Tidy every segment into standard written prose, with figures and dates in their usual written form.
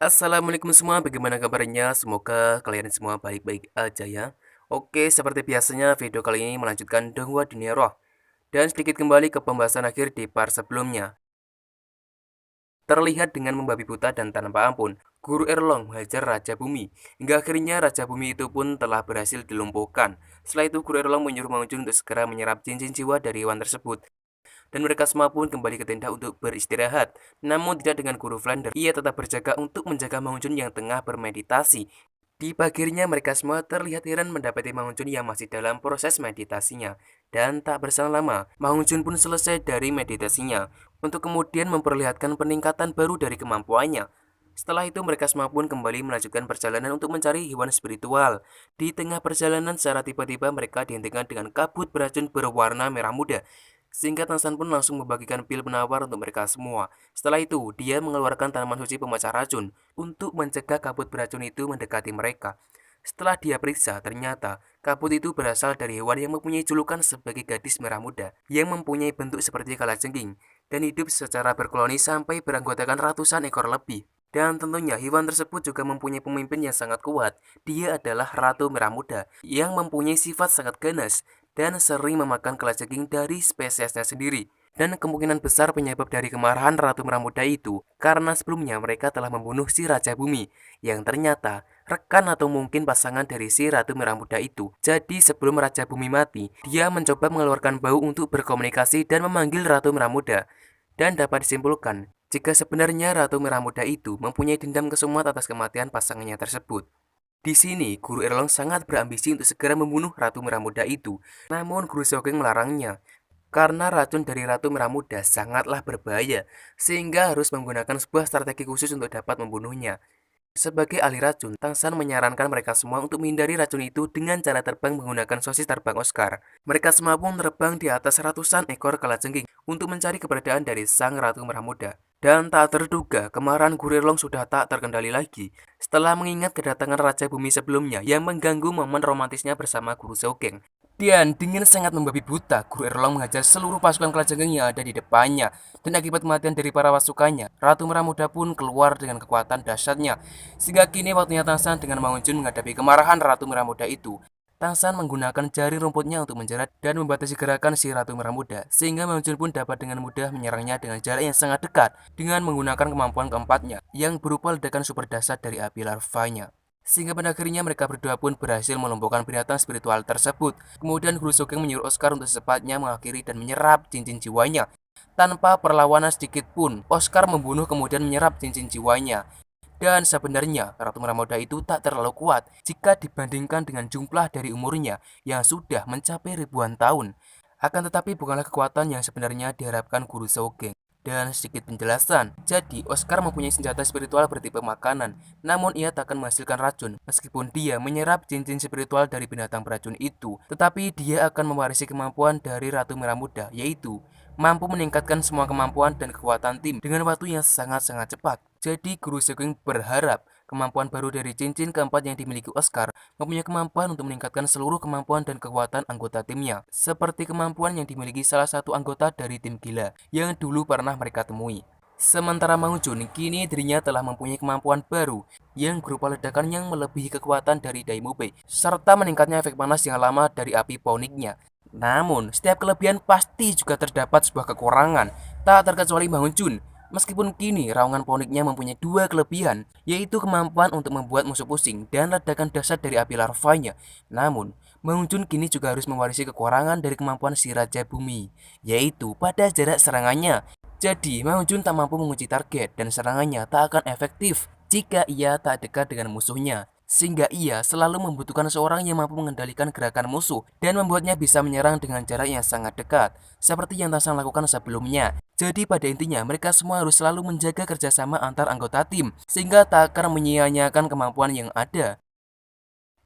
Assalamualaikum semua, bagaimana kabarnya? Semoga kalian semua baik-baik aja ya. Oke, seperti biasanya video kali ini melanjutkan Donghua Dunia Roh. Dan sedikit kembali ke pembahasan akhir di part sebelumnya. Terlihat dengan membabi buta dan tanpa ampun, Guru Erlong menghajar Raja Bumi. Hingga akhirnya Raja Bumi itu pun telah berhasil dilumpuhkan. Setelah itu Guru Erlong menyuruh Mangunjun untuk segera menyerap cincin jiwa dari hewan tersebut. Dan mereka semua pun kembali ke tenda untuk beristirahat. Namun tidak dengan Guru Flander. Ia tetap berjaga untuk menjaga Mangunjun yang tengah bermeditasi. Di pagi harinya mereka semua terlihat heran mendapati Mangunjun yang masih dalam proses meditasinya. Dan tak berselang lama, Mangunjun pun selesai dari meditasinya untuk kemudian memperlihatkan peningkatan baru dari kemampuannya. Setelah itu mereka semua pun kembali melanjutkan perjalanan untuk mencari hewan spiritual. Di tengah perjalanan secara tiba-tiba mereka dihentikan dengan kabut beracun berwarna merah muda. Sehingga Tansan pun langsung membagikan pil penawar untuk mereka semua. Setelah itu, dia mengeluarkan tanaman suci pemecah racun untuk mencegah kabut beracun itu mendekati mereka. Setelah dia periksa, ternyata kabut itu berasal dari hewan yang mempunyai julukan sebagai gadis merah muda, yang mempunyai bentuk seperti kalajengking, dan hidup secara berkoloni sampai beranggotakan ratusan ekor lebih. Dan tentunya hewan tersebut juga mempunyai pemimpin yang sangat kuat. Dia adalah Ratu Merah Muda, yang mempunyai sifat sangat ganas, dan sering memakan kalajengking dari spesiesnya sendiri. Dan kemungkinan besar penyebab dari kemarahan Ratu Merah Muda itu karena sebelumnya mereka telah membunuh si Raja Bumi yang ternyata rekan atau mungkin pasangan dari si Ratu Merah Muda itu. Jadi sebelum Raja Bumi mati, dia mencoba mengeluarkan bau untuk berkomunikasi dan memanggil Ratu Merah Muda. Dan dapat disimpulkan jika sebenarnya Ratu Merah Muda itu mempunyai dendam kesumat atas kematian pasangannya tersebut. Di sini, Guru Erlong sangat berambisi untuk segera membunuh Ratu Merah Muda itu. Namun Guru Sogeng melarangnya, karena racun dari Ratu Merah Muda sangatlah berbahaya, sehingga harus menggunakan sebuah strategi khusus untuk dapat membunuhnya. Sebagai ahli racun, Tangsan menyarankan mereka semua untuk menghindari racun itu dengan cara terbang menggunakan sosis terbang Oscar. Mereka semua pun terbang di atas ratusan ekor kalajengking untuk mencari keberadaan dari Sang Ratu Merah Muda. Dan tak terduga, kemarahan Gurirlong sudah tak terkendali lagi setelah mengingat kedatangan Raja Bumi sebelumnya yang mengganggu momen romantisnya bersama Guru Sogeng. Dan dengan sangat membabi buta, Guru Erlong menghajar seluruh pasukan kalajengking yang ada di depannya. Dan akibat kematian dari para pasukannya, Ratu Merah Muda pun keluar dengan kekuatan dahsyatnya. Sehingga kini waktunya Tangsan dengan Mangunjun menghadapi kemarahan Ratu Merah Muda itu. Tangsan menggunakan jari rumputnya untuk menjerat dan membatasi gerakan si Ratu Merah Muda, sehingga Mangunjun pun dapat dengan mudah menyerangnya dengan jarak yang sangat dekat dengan menggunakan kemampuan keempatnya, yang berupa ledakan super dahsyat dari api larvanya. Sehingga pada akhirnya mereka berdua pun berhasil melumpuhkan binatang spiritual tersebut. Kemudian Guru Sogeng menyuruh Oscar untuk secepatnya mengakhiri dan menyerap cincin jiwanya. Tanpa perlawanan sedikit pun, Oscar membunuh kemudian menyerap cincin jiwanya. Dan sebenarnya Ratu Merah Muda itu tak terlalu kuat jika dibandingkan dengan jumlah dari umurnya yang sudah mencapai ribuan tahun. Akan tetapi bukanlah kekuatan yang sebenarnya diharapkan Guru Sogeng. Dan sedikit penjelasan, jadi Oscar mempunyai senjata spiritual bertipe makanan, namun ia tak akan menghasilkan racun meskipun dia menyerap cincin spiritual dari binatang beracun itu. Tetapi dia akan mewarisi kemampuan dari Ratu Merah Muda, yaitu mampu meningkatkan semua kemampuan dan kekuatan tim dengan waktu yang sangat-sangat cepat. Jadi Guru Sogeng berharap kemampuan baru dari cincin keempat yang dimiliki Oscar mempunyai kemampuan untuk meningkatkan seluruh kemampuan dan kekuatan anggota timnya, seperti kemampuan yang dimiliki salah satu anggota dari tim gila yang dulu pernah mereka temui. Sementara Mangunjun kini dirinya telah mempunyai kemampuan baru yang berupa ledakan yang melebihi kekuatan dari Daimube, serta meningkatnya efek panas yang lama dari api phoniknya. Namun, setiap kelebihan pasti juga terdapat sebuah kekurangan, tak terkecuali Mangunjun. Meskipun kini raungan poniknya mempunyai dua kelebihan, yaitu kemampuan untuk membuat musuh pusing dan ledakan dahsyat dari api larvanya. Namun, Mangunjun kini juga harus mewarisi kekurangan dari kemampuan si Raja Bumi, yaitu pada jarak serangannya. Jadi, Mangunjun tak mampu mengunci target dan serangannya tak akan efektif jika ia tak dekat dengan musuhnya. Sehingga ia selalu membutuhkan seorang yang mampu mengendalikan gerakan musuh dan membuatnya bisa menyerang dengan jarak yang sangat dekat, seperti yang Tarzan lakukan sebelumnya. Jadi pada intinya mereka semua harus selalu menjaga kerjasama antar anggota tim, sehingga tak akan menyia-nyiakan kemampuan yang ada.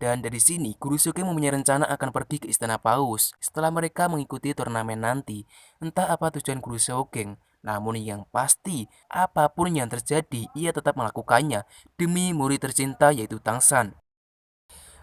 Dan dari sini, Guru Sugeng mempunyai rencana akan pergi ke Istana Paus setelah mereka mengikuti turnamen nanti. Entah apa tujuan Guru Sugeng, namun yang pasti, apapun yang terjadi, ia tetap melakukannya demi murid tercinta yaitu Tangsan.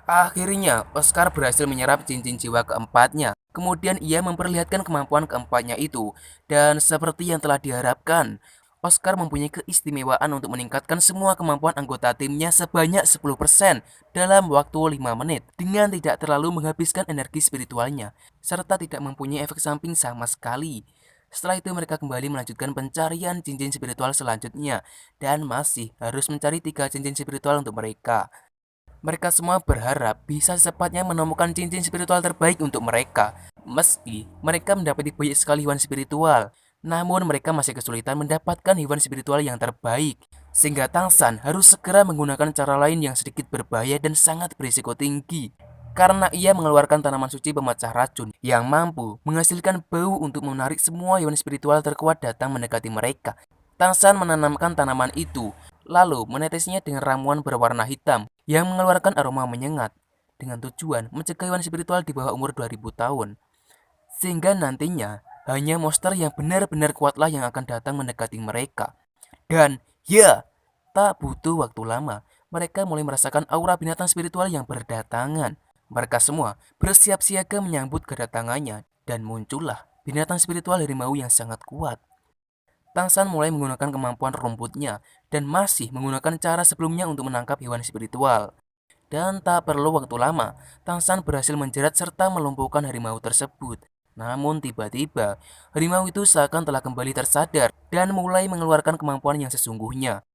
Akhirnya, Oscar berhasil menyerap cincin jiwa keempatnya. Kemudian ia memperlihatkan kemampuan keempatnya itu. Dan seperti yang telah diharapkan, Oscar mempunyai keistimewaan untuk meningkatkan semua kemampuan anggota timnya sebanyak 10% dalam waktu 5 menit dengan tidak terlalu menghabiskan energi spiritualnya serta tidak mempunyai efek samping sama sekali. Setelah itu mereka kembali melanjutkan pencarian cincin spiritual selanjutnya dan masih harus mencari 3 cincin spiritual untuk mereka. Mereka semua berharap bisa secepatnya menemukan cincin spiritual terbaik untuk mereka. Meski mereka mendapati banyak sekali hewan spiritual, namun mereka masih kesulitan mendapatkan hewan spiritual yang terbaik. Sehingga Tangsan harus segera menggunakan cara lain yang sedikit berbahaya dan sangat berisiko tinggi. Karena ia mengeluarkan tanaman suci pemecah racun yang mampu menghasilkan bau untuk menarik semua hewan spiritual terkuat datang mendekati mereka. Tangsan menanamkan tanaman itu, lalu menetesnya dengan ramuan berwarna hitam yang mengeluarkan aroma menyengat dengan tujuan mencegah hewan spiritual di bawah umur 2000 tahun. Sehingga nantinya hanya monster yang benar-benar kuatlah yang akan datang mendekati mereka. Dan ya, tak butuh waktu lama, mereka mulai merasakan aura binatang spiritual yang berdatangan. Mereka semua bersiap siaga menyambut kedatangannya dan muncullah binatang spiritual harimau yang sangat kuat. Tangsan mulai menggunakan kemampuan rumputnya dan masih menggunakan cara sebelumnya untuk menangkap hewan spiritual. Dan tak perlu waktu lama, Tangsan berhasil menjerat serta melumpuhkan harimau tersebut. Namun tiba-tiba, harimau itu seakan telah kembali tersadar dan mulai mengeluarkan kemampuan yang sesungguhnya.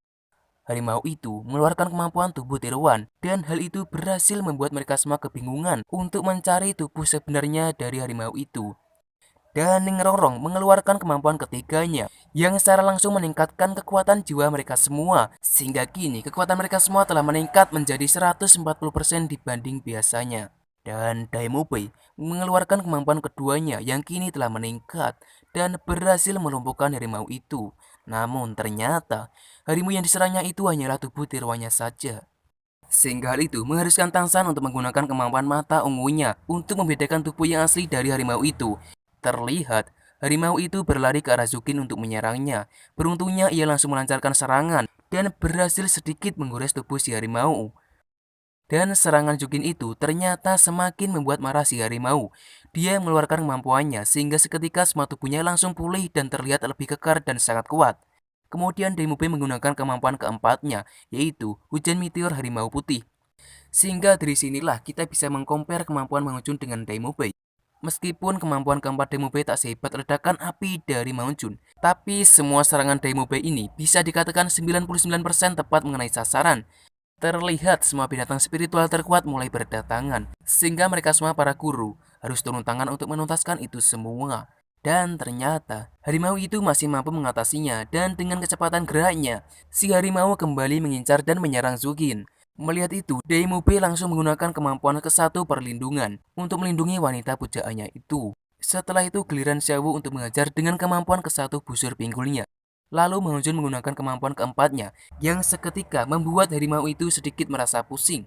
Harimau itu mengeluarkan kemampuan tubuh tiruan dan hal itu berhasil membuat mereka semua kebingungan untuk mencari tubuh sebenarnya dari harimau itu. Dan Ningrongrong mengeluarkan kemampuan ketiganya yang secara langsung meningkatkan kekuatan jiwa mereka semua. Sehingga kini kekuatan mereka semua telah meningkat menjadi 140% dibanding biasanya. Dan Daimobei mengeluarkan kemampuan keduanya yang kini telah meningkat dan berhasil melumpuhkan harimau itu. Namun ternyata harimau yang diserangnya itu hanyalah tubuh tiruannya saja. Sehingga hal itu mengharuskan Tangsan untuk menggunakan kemampuan mata ungunya untuk membedakan tubuh yang asli dari harimau itu. Terlihat, harimau itu berlari ke arah Zukin untuk menyerangnya. Beruntungnya ia langsung melancarkan serangan dan berhasil sedikit menggores tubuh si harimau. Dan serangan Zukin itu ternyata semakin membuat marah si harimau. Dia mengeluarkan kemampuannya sehingga seketika semua tubuhnya langsung pulih dan terlihat lebih kekar dan sangat kuat. Kemudian Daimobei menggunakan kemampuan keempatnya, yaitu hujan meteor harimau putih. Sehingga dari sinilah kita bisa mengcompare kemampuan Mang Jun dengan Daimobei. Meskipun kemampuan keempat Daimobei tak sehebat ledakan api dari Mang Jun, tapi semua serangan Daimobei ini bisa dikatakan 99% tepat mengenai sasaran. Terlihat semua binatang spiritual terkuat mulai berdatangan, sehingga mereka semua para guru harus turun tangan untuk menuntaskan itu semua. Dan ternyata harimau itu masih mampu mengatasinya dan dengan kecepatan geraknya, si harimau kembali mengincar dan menyerang Zugin. Melihat itu, Daimobei langsung menggunakan kemampuan ke-1 perlindungan untuk melindungi wanita pujaannya itu. Setelah itu giliran Xiaowu untuk mengajar dengan kemampuan ke-1 busur pinggulnya. Lalu Mang Jun menggunakan kemampuan keempatnya yang seketika membuat harimau itu sedikit merasa pusing.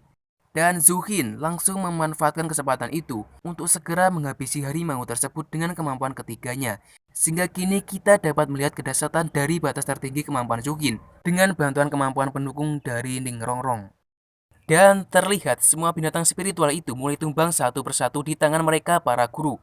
Dan Zuhin langsung memanfaatkan kesempatan itu untuk segera menghabisi harimau tersebut dengan kemampuan ketiganya. Sehingga kini kita dapat melihat kedahsyatan dari batas tertinggi kemampuan Zuhin dengan bantuan kemampuan pendukung dari Ningrongrong. Dan terlihat semua binatang spiritual itu mulai tumbang satu persatu di tangan mereka para guru.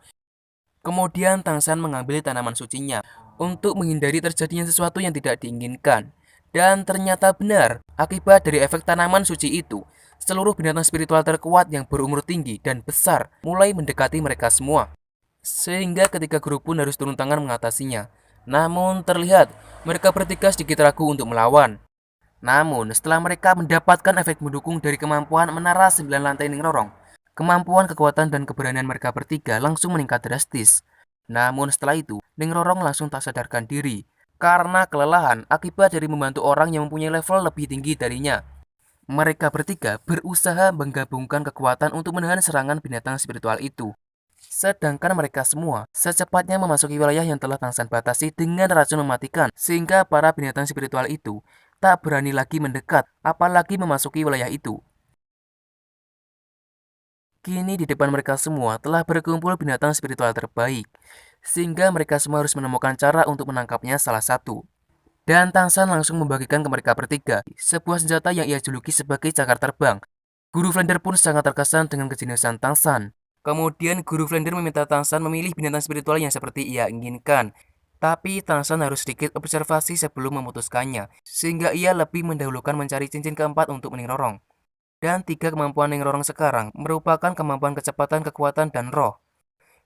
Kemudian Tangsan mengambil tanaman sucinya untuk menghindari terjadinya sesuatu yang tidak diinginkan. Dan ternyata benar, akibat dari efek tanaman suci itu, seluruh binatang spiritual terkuat yang berumur tinggi dan besar mulai mendekati mereka semua. Sehingga ketika guru pun harus turun tangan mengatasinya. Namun terlihat mereka bertiga sedikit ragu untuk melawan. Namun, setelah mereka mendapatkan efek mendukung dari kemampuan menara 9 lantai Ningrongrong, kemampuan, kekuatan, dan keberanian mereka bertiga langsung meningkat drastis. Namun setelah itu, Ningrongrong langsung tak sadarkan diri karena kelelahan akibat dari membantu orang yang mempunyai level lebih tinggi darinya. Mereka bertiga berusaha menggabungkan kekuatan untuk menahan serangan binatang spiritual itu. Sedangkan mereka semua secepatnya memasuki wilayah yang telah Tangsan batasi dengan racun mematikan, sehingga para binatang spiritual itu tak berani lagi mendekat, apalagi memasuki wilayah itu. Kini di depan mereka semua telah berkumpul binatang spiritual terbaik, sehingga mereka semua harus menemukan cara untuk menangkapnya salah satu. Dan Tangsan langsung membagikan ke mereka bertiga sebuah senjata yang ia juluki sebagai cakar terbang. Guru Flender pun sangat terkesan dengan kejeniusan Tangsan. Kemudian Guru Flender meminta Tangsan memilih binatang spiritual yang seperti ia inginkan. Tapi Tansan harus sedikit observasi sebelum memutuskannya, sehingga ia lebih mendahulukan mencari cincin keempat untuk Ning Rorong. Dan 3 kemampuan Ning Rorong sekarang merupakan kemampuan kecepatan, kekuatan, dan roh.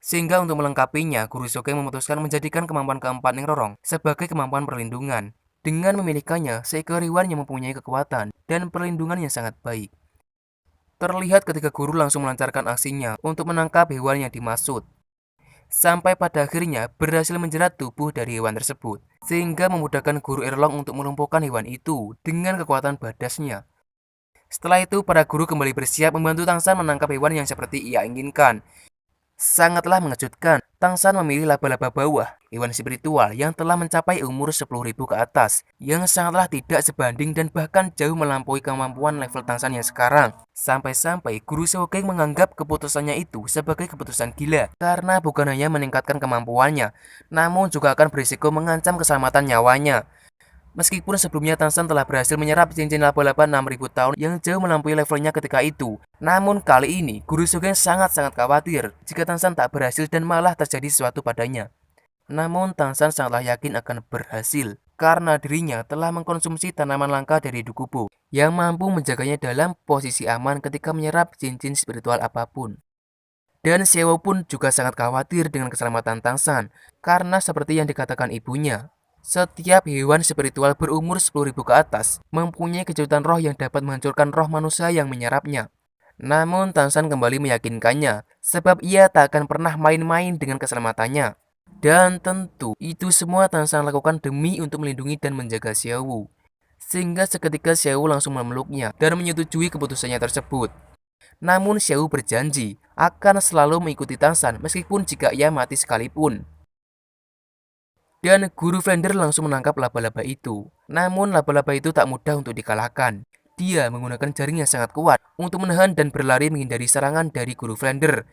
Sehingga untuk melengkapinya, Guru Sogeng memutuskan menjadikan kemampuan keempat Ning Rorong sebagai kemampuan perlindungan. Dengan memilikannya, seekor hewan yang mempunyai kekuatan dan perlindungan yang sangat baik. Terlihat ketika guru langsung melancarkan aksinya untuk menangkap hewan yang dimaksud. Sampai pada akhirnya berhasil menjerat tubuh dari hewan tersebut, sehingga memudahkan guru Erlong untuk melumpuhkan hewan itu dengan kekuatan badasnya. Setelah itu, para guru kembali bersiap membantu Tangsan menangkap hewan yang seperti ia inginkan. Sangatlah mengejutkan, Tangsan memilih laba-laba bawah, hewan spiritual yang telah mencapai umur 10.000 ke atas, yang sangatlah tidak sebanding dan bahkan jauh melampaui kemampuan level Tangsan yang sekarang. Sampai-sampai Guru Sogeng menganggap keputusannya itu sebagai keputusan gila, karena bukan hanya meningkatkan kemampuannya, namun juga akan berisiko mengancam keselamatan nyawanya. Meskipun sebelumnya Tangsan telah berhasil menyerap cincin laba-laba 6.000 tahun yang jauh melampaui levelnya ketika itu. Namun kali ini, Guru Sogeng sangat-sangat khawatir jika Tangsan tak berhasil dan malah terjadi sesuatu padanya. Namun Tangsan sangatlah yakin akan berhasil, karena dirinya telah mengkonsumsi tanaman langka dari Dukubo, yang mampu menjaganya dalam posisi aman ketika menyerap cincin spiritual apapun. Dan Xiao pun juga sangat khawatir dengan keselamatan Tangsan, karena seperti yang dikatakan ibunya, setiap hewan spiritual berumur 10.000 ke atas mempunyai kejutan roh yang dapat menghancurkan roh manusia yang menyerapnya. Namun Tangsan kembali meyakinkannya, sebab ia tak akan pernah main-main dengan keselamatannya. Dan tentu, itu semua Tangsan lakukan demi untuk melindungi dan menjaga Xiao. Sehingga seketika Xiao langsung memeluknya dan menyetujui keputusannya tersebut. Namun Xiao berjanji akan selalu mengikuti Tangsan meskipun jika ia mati sekalipun. Dan Guru Flender langsung menangkap laba-laba itu. Namun laba-laba itu tak mudah untuk dikalahkan. Dia menggunakan jaring yang sangat kuat untuk menahan dan berlari menghindari serangan dari Guru Flender.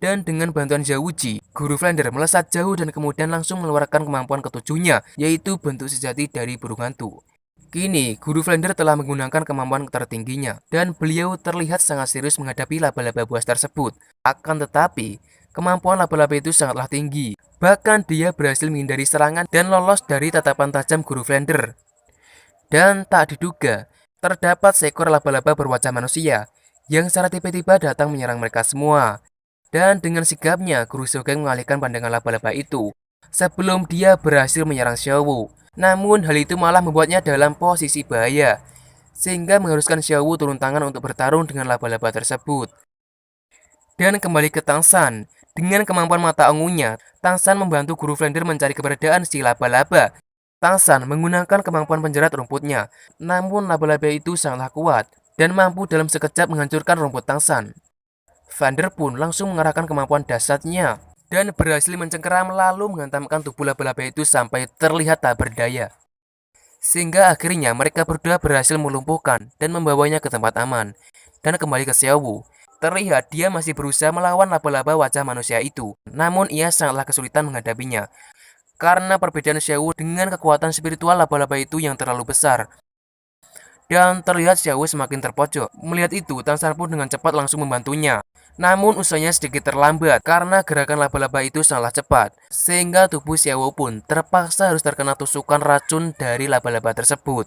Dan dengan bantuan Zhao-Wuji, Guru Flender melesat jauh dan kemudian langsung mengeluarkan kemampuan ketujuhnya, yaitu bentuk sejati dari burung hantu. Kini, Guru Flender telah menggunakan kemampuan tertingginya, dan beliau terlihat sangat serius menghadapi laba-laba buas tersebut. Akan tetapi, kemampuan laba-laba itu sangatlah tinggi. Bahkan dia berhasil menghindari serangan dan lolos dari tatapan tajam Guru Flender. Dan tak diduga, terdapat seekor laba-laba berwajah manusia yang secara tiba-tiba datang menyerang mereka semua. Dan dengan sigapnya, Guru Sogeng mengalihkan pandangan laba-laba itu sebelum dia berhasil menyerang Xiao. Namun hal itu malah membuatnya dalam posisi bahaya, sehingga mengharuskan Xiao turun tangan untuk bertarung dengan laba-laba tersebut. Dan kembali ke Tangsan, dengan kemampuan mata ungunya, Tangsan membantu Guru Flender mencari keberadaan si laba-laba. Tangsan menggunakan kemampuan penjerat rumputnya, namun laba-laba itu sangatlah kuat dan mampu dalam sekejap menghancurkan rumput Tangsan. Vander pun langsung mengerahkan kemampuan dahsyatnya dan berhasil mencengkeram lalu menghantamkan tubuh laba-laba itu sampai terlihat tak berdaya. Sehingga akhirnya mereka berdua berhasil melumpuhkan dan membawanya ke tempat aman. Dan kembali ke Xiao. Terlihat dia masih berusaha melawan laba-laba wajah manusia itu. Namun ia sangatlah kesulitan menghadapinya. Karena perbedaan Xiao dengan kekuatan spiritual laba-laba itu yang terlalu besar. Dan terlihat Xiao semakin terpojok. Melihat itu, Tangsan pun dengan cepat langsung membantunya. Namun usahanya sedikit terlambat karena gerakan laba-laba itu sangatlah cepat. Sehingga tubuh Xiao pun terpaksa harus terkena tusukan racun dari laba-laba tersebut.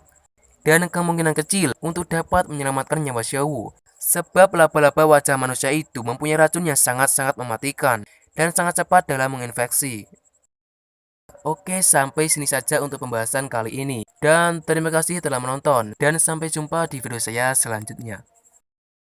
Dan kemungkinan kecil untuk dapat menyelamatkan nyawa Xiao. Sebab laba-laba wajah manusia itu mempunyai racun yang sangat-sangat mematikan dan sangat cepat dalam menginfeksi. Oke, sampai sini saja untuk pembahasan kali ini. Dan terima kasih telah menonton. Dan sampai jumpa di video saya selanjutnya.